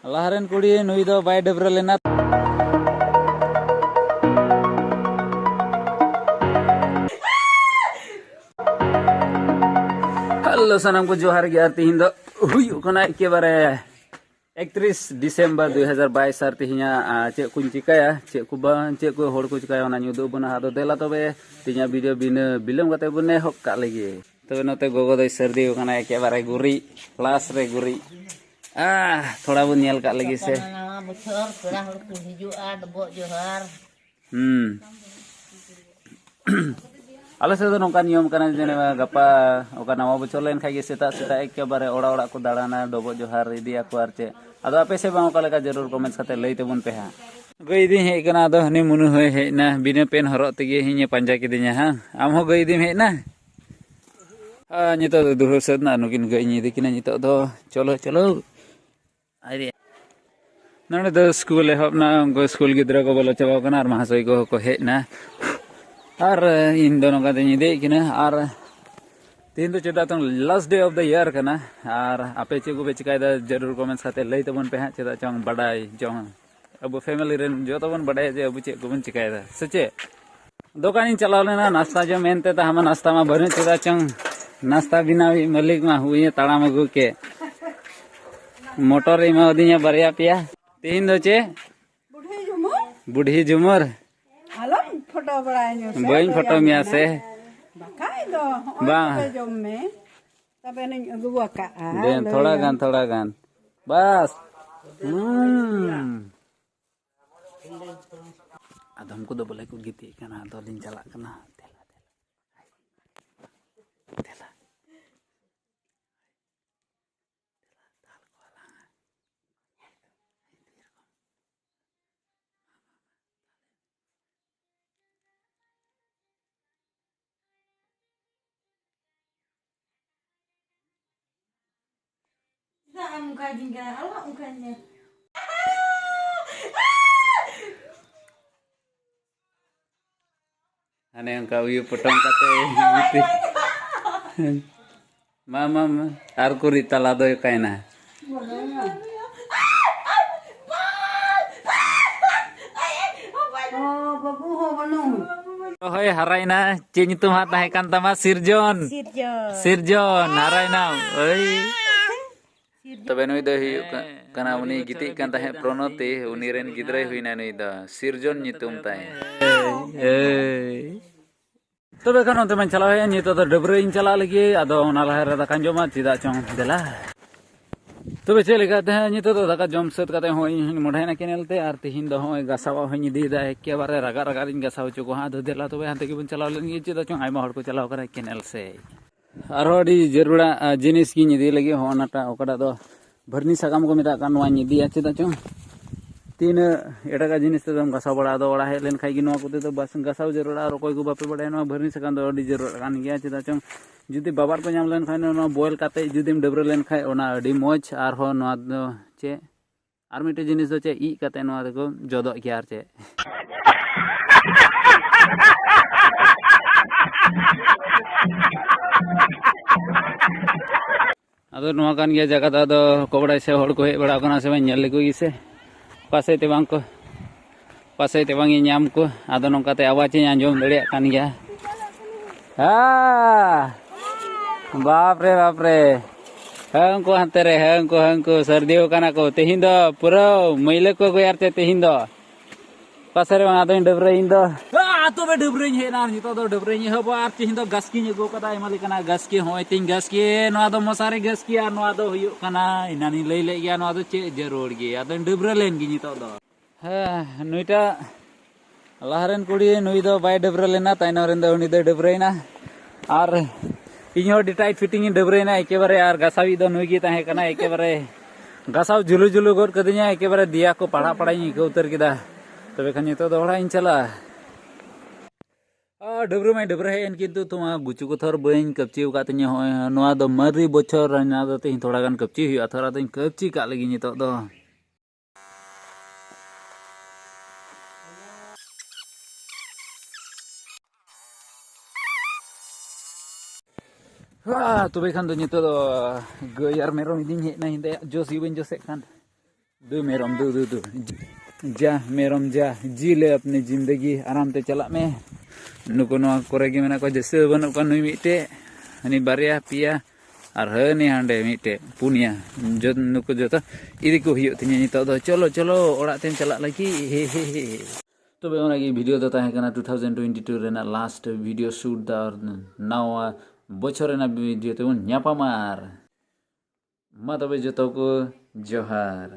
Laharan kuri nui do bay debra lena. Halo sanam ko johar gyar tihin do huyu kona ekebare 31 Desember 2022 ar tihinya cek kun cikaya cek ku ban cek ku hor ku cikaya ona nyudu buna ado dela tobe tinya video bina bilam kate bune hok kak lagi tobe note gogo doi serdi kona ekebare guri las re guri थोड़ा बहुत nil कak lagi se Ala se do nongka niom kana jene gapa oka nawa bocor len khai ge seta ekebare ora ko dalana dobo johar idi aku arche ado ape se bang oka leka jarur comments kate lei tebun pe ha gei din he kana ado hani munu hoy he na bina pen horok tege hinya panja kidinya ha am ho gei dim he na nyito do duhur set na nukin gei ni dikina nyito do cholo Aire nane do school ehop na go school gidra ko bolo chaba kana ar mahasoi ko he na ar in dono ka deni de kina ar tin to cheda tong last day of the year kana ar ape che go be chikai da jarur comments khate lei tabon pe ha cheda chong badai jong abu family ren jo tabon badai je abu che go bon chikai da sache dokanin chalao lena nasta jo mente ta hama nasta ma bane cheda chong nasta binawi malik ma huye tadam agu ke motor ima odinya barya pia tin do che budhi jumur Alam foto berani. Bain foto mia se. Bakai do. Bang. Jomme. Tapi ni gua ka. Den थोड़ा गान. बस. Adam ko do boleh ko giti kana do lin chala kana. Tela. Muka jingga, Allah mukanya. Ane yang kau yu potong kate gitu. Mama ar kuri talado kaina. Oh, babu ho banu. Hoy haraina cing itu hat kan tama Sirjon. Sirjon haraina. Oi. तबे नुई the कना उनी गिति कान ताहे प्रणोते उनी rain गिद्रै हुइना नुई the सिरजन नितुम ताहे तबे कनो ते मन चला है नितो द डबरे इन चला लगी आदो ओना लहर दा कान जमा चिदा चों देला तबे चले गाते हैं नितो द का जम सत काते होई मोढाइना केनेलते आर तिहिन द होय गासावा होई दी दा एके बारे रगा दिन गासाव चो को हा द देला तबे हाते के बन चला लेन चिदा चों आइमा हर को चलाव करे केनेल से आरोडी जरूरा जिनिस की निदी लगी होनाटा ओकड़ा दो भरनी सगाम को मेता कान वा निदी चेदा चो तीन एटा का जिनिस तो गसाव बड़ा दो ओड़ा हे लेन खाई कि नवा कोते तो बस गसाव जरूरा और कोई को बापे बड़ा नवा भरनी सगाम दो अडी जरूर कान गया चेदा चो जुदी बाबार को नाम लेन खाय नवा बॉयल काते जुदीम डबरे लेन खाय ओना अडी मोज आर हो नवा दो चे आर मिटे जिनिस दो चे ई काते नवा दो जदो गया चे अदो नवा कान गया जगह अदो कोबड़ा से हड़ को हे बड़ा कना से नेल लेको गिसे पासे ते बांग नाम को अदो नोकाते आवाज आंजम दड़िया कान गया बाप रे हंको हाते रे हंको सर्दियो काना को तेहिं दो पूरा मैले को गयार ते तेहिं दो पासे रे आदो डबरे इन दो तो बे डबरे हे ना नितो दो डबरे हे बो आर तेहिं दो गसकी गो कदा एमाली काना गसकी होय तिन गसकी नवा दो मसारे गसकी आर नवा दो हुयु काना इनानी लई ले गया नवा दो चे जरूर गे आदो डबरे लेन गी नितो दो नुइटा लाहरेन कुड़ी नुई दो बाय डबरे लेना ताइनो रेन दो उनी दो डबरेना आर इन हो टाइट फिटिंग इन डबरेना एकेबारे आर गसावी दो नुई गी ताहे काना एकेबारे गसाव जुलु गोर कदिnya एकेबारे दिया को पड़ा को उतर किदा तबे खान नितो दो ओड़ा इन चला डबरे है किंतु तुमा गुचु को थोर बइन कपची का तिnya होय नवा दो मरी बोचर ना दो तिन थोड़ा गान कपची हुआ थोड़ा तिन कपची का लगी नितो दो तबे खान दो नितो दो गयार मेरो दिन हे ना हिंदे जोसी बइन जोसे खान दो मेरम दो जा मेरम जा जी ले अपनी जिंदगी आराम ते चला में नुको नवा करे गे मेना को जैसे बनु को नुई मिटे हनी बारिया पिया और हनी हांडे मिटे पुनिया जो नुको जो इदी को हियो तिnya नितो दो चलो चलो ओड़ा तेम चला लगी हे तो बे ओना वीडियो तो ताहे कना 2022 रेना लास्ट वीडियो शूट दा और नावा बछर रेना वीडियो ते न्यापामार मा तबे जतो को जोहार।